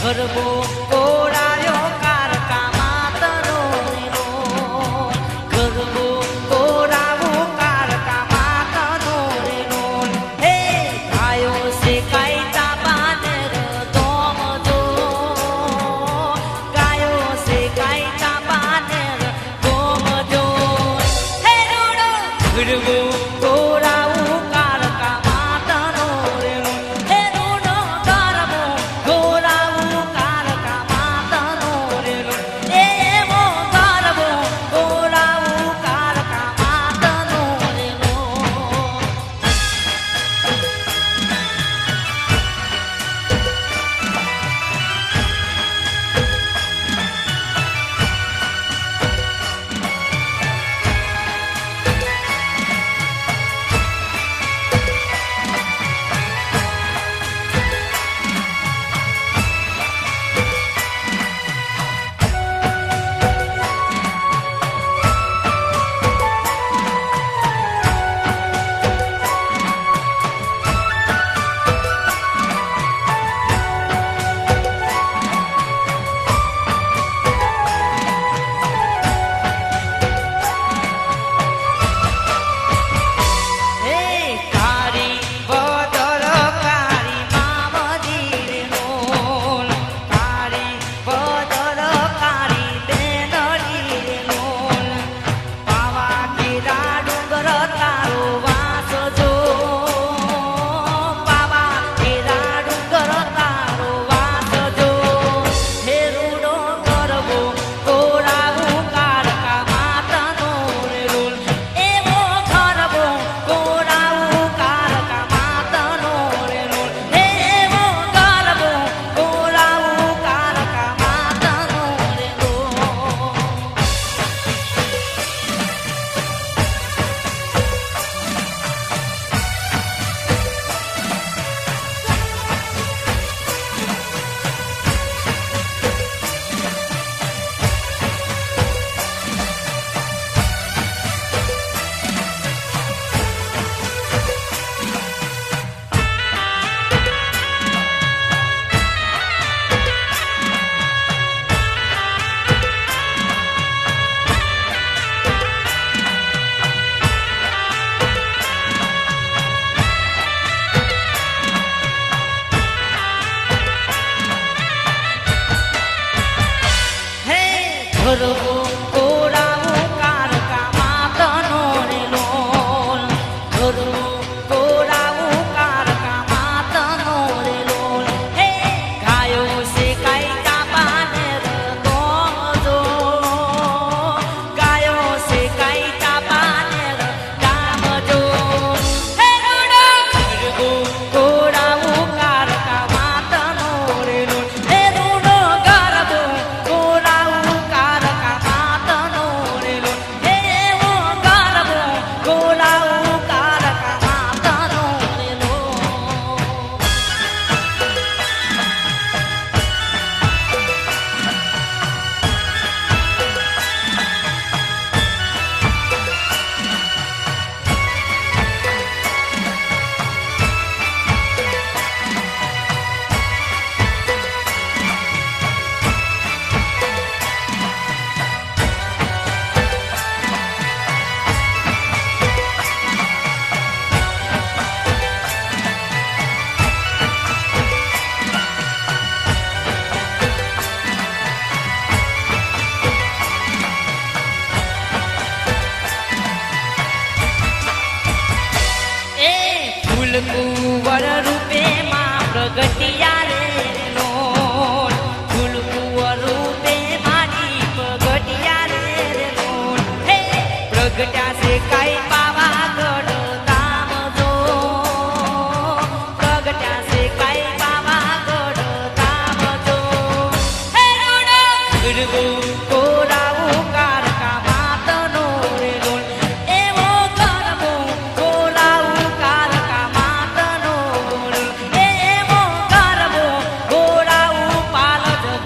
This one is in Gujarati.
ગરબો કોરાયો કારકા માતનો રો ગરબો કોરાવો કારકા માતનો રો હે ગાયો સે કાઈતા પાનેર તોમ જો ગાયો સે કાઈતા પાનેર તોમ જો હે રોડો ગરબો કોરાવો કારકા માતનો રો હે રોડો ગરબો કોરાવો કારકા માતનો રો એવો ગરબો કોરાવો કારકા માતનો રો ગરબો કોરાવો કારકા માતનો રો ગરબો કોરાવો કારકા માતનો રો હે ગાયો સે કાઈતા પાનેર તોમ જો ગાયો સે કાઈતા પાનેર કામ જો હે રોડો ગરબો કોરાવો કારકા માતનો રો હે રોડો ગરબો કોરાવો કારકા માતનો રો એવો ગરબો કોરાવો કારકા માતનો રો ફૂલ કુંવર